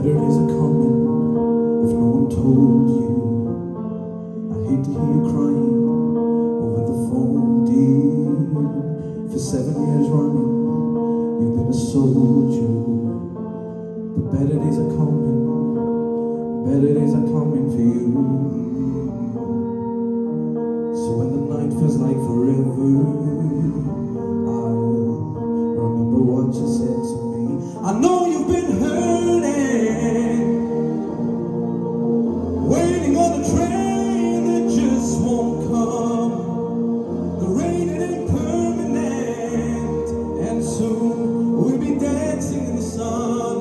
better days are coming if no one told you. I hate to hear you crying over the phone, dear. For 7 years running, you've been a soldier. But better days are coming, better days are coming for you. So when the night feels like forever, I'll remember what you said to me. I know you've been hurting, waiting on a train that just won't come. The rain it ain't permanent, and soon we'll be dancing in the sun.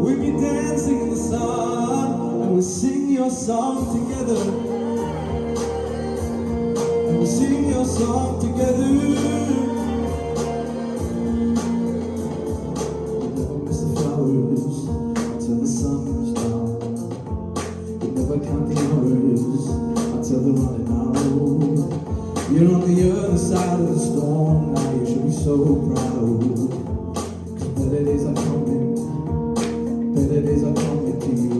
We'll be dancing in the sun, and we'll sing your song together. And we'll sing your song together. Until the sun comes down, you never count the hours until they're running out. You're on the other side of the storm now. You should be so proud, 'cause better days are coming, better days are coming to you.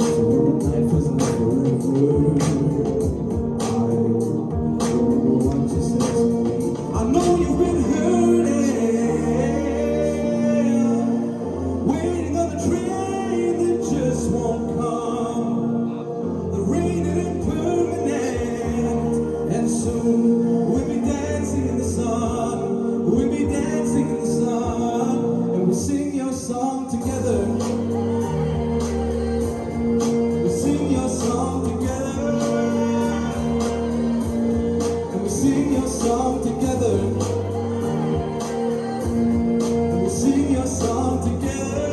So when the night feels like forever, I remember what you said to me. I know you've been hurting, waiting on the train that just won't come. The rain it ain't permanent, and soon we'll be dancing in the sun. We'll be dancing in the sun, and we'll sing your song together. We'll sing your song together, and we'll sing your song together. Sing your song together.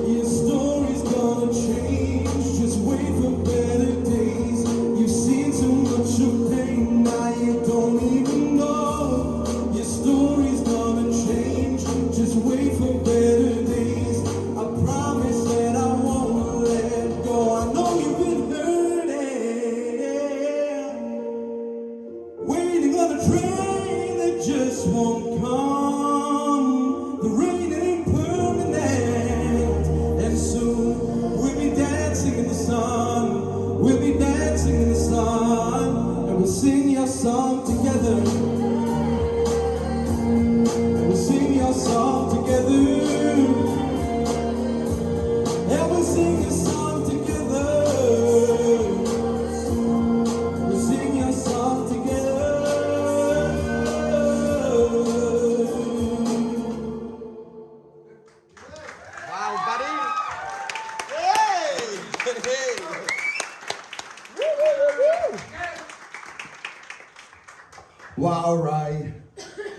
Your story's gonna change, just wait for better days. You've seen too much of pain, now you don't even know. Your story's gonna change, just wait for better days. I promise that I won't let go. I know you've been hurting, waiting on a train that just won't come. The rain it ain't permanent, and soon we'll be dancing in the sun. We'll be dancing in the sun, and we'll sing your song together. We'll sing your song together, and we'll sing your song together. We'll sing your song together. Wow, buddy! Hey! Hey! Woo, woo, woo, woo. Wow, Ryan.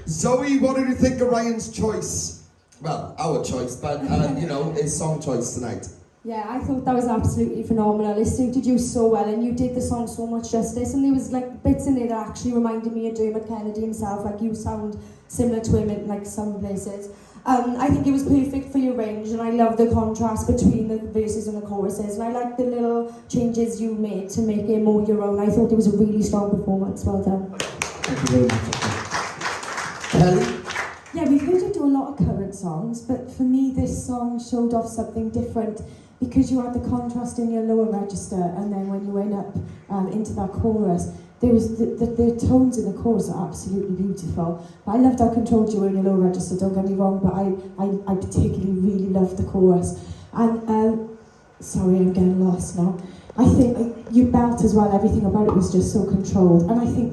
Zoe, what did you think of Ryan's choice? Well, our choice, but you know, his song choice tonight. Yeah, I thought that was absolutely phenomenal. It suited you so well, and you did the song so much justice. And there was like bits in there that actually reminded me of Dermot Kennedy himself. Like you sound similar to him in like some places. I think it was perfect for your range, and I love the contrast between the verses and the choruses. And I like the little changes you made to make it more your own. I thought it was a really strong performance. Well done. Thank you very much. Kelly? Yeah, we've heard you do a lot of current songs, but for me this song showed off something different because you had the contrast in your lower register, and then when you went up into that chorus, there was the tones in the chorus are absolutely beautiful. But I loved how controlled you were in your lower register, don't get me wrong, but I particularly really loved the chorus. And sorry, I'm getting lost now. I think you belt as well, everything about it was just so controlled. And I think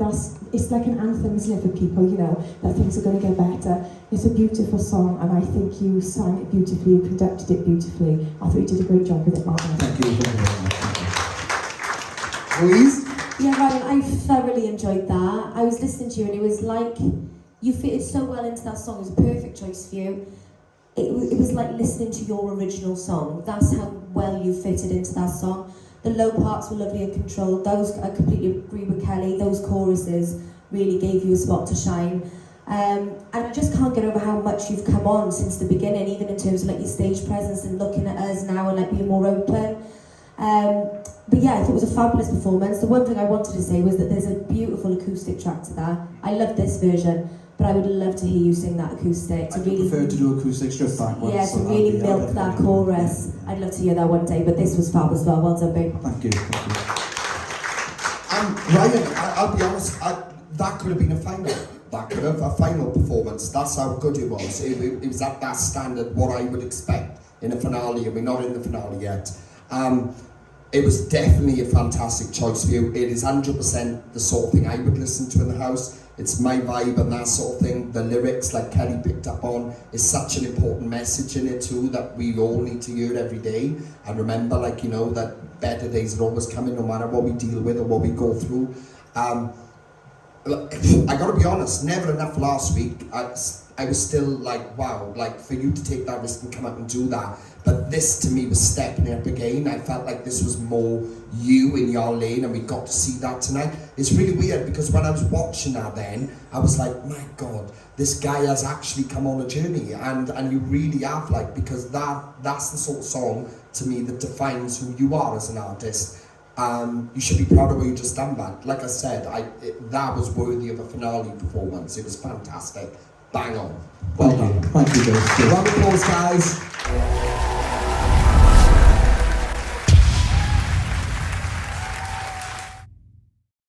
it's like an anthem, isn't it, for people, you know, that things are going to get better. It's a beautiful song, and I think you sang it beautifully, you conducted it beautifully. I thought you did a great job with it, Martin. Thank you very much. Louise? Yeah, Ryan, I thoroughly enjoyed that. I was listening to you, and it was like you fitted so well into that song. It was a perfect choice for you. It was like listening to your original song. That's how well you fitted into that song. The low parts were lovely and controlled. Those, I completely agree with Kelly. Those choruses really gave you a spot to shine. And I just can't get over how much you've come on since the beginning, even in terms of like your stage presence and looking at us now and like being more open. But yeah, I thought it was a fabulous performance. The one thing I wanted to say was that there's a beautiful acoustic track to that. I love this version, but but I would love to hear you sing that acoustic. To I really, prefer to do acoustics just backwards. yeah, so to that'd really be- milk that'd that be- chorus. I'd love to hear that one day, but this was fab as well. Well done, babe. Thank you. Thank you. Ryan, I'll be honest, that could have been a final. That could have a final performance. That's how good it was. It was at that standard, what I would expect in a finale. We're not in the finale yet. It was definitely a fantastic choice for you. It is 100% the sort of thing I would listen to in the house. It's my vibe and that sort of thing. The lyrics, like Kelly picked up on, is such an important message in it too, that we all need to hear every day. And remember, like, you know, that better days are always coming, no matter what we deal with or what we go through. I gotta be honest, never enough last week. I was still like, wow, like for you to take that risk and come out and do that. But this to me was stepping up again. I felt like this was more you in your lane, and we got to see that tonight. It's really weird because when I was watching that then, I was like, my God, this guy has actually come on a journey, and you really have, like, because that's the sort of song to me that defines who you are as an artist. You should be proud of what you just done, man. Like I said, that was worthy of a finale performance. It was fantastic. Bang on. Well done. Thank you, guys. Round of applause, guys.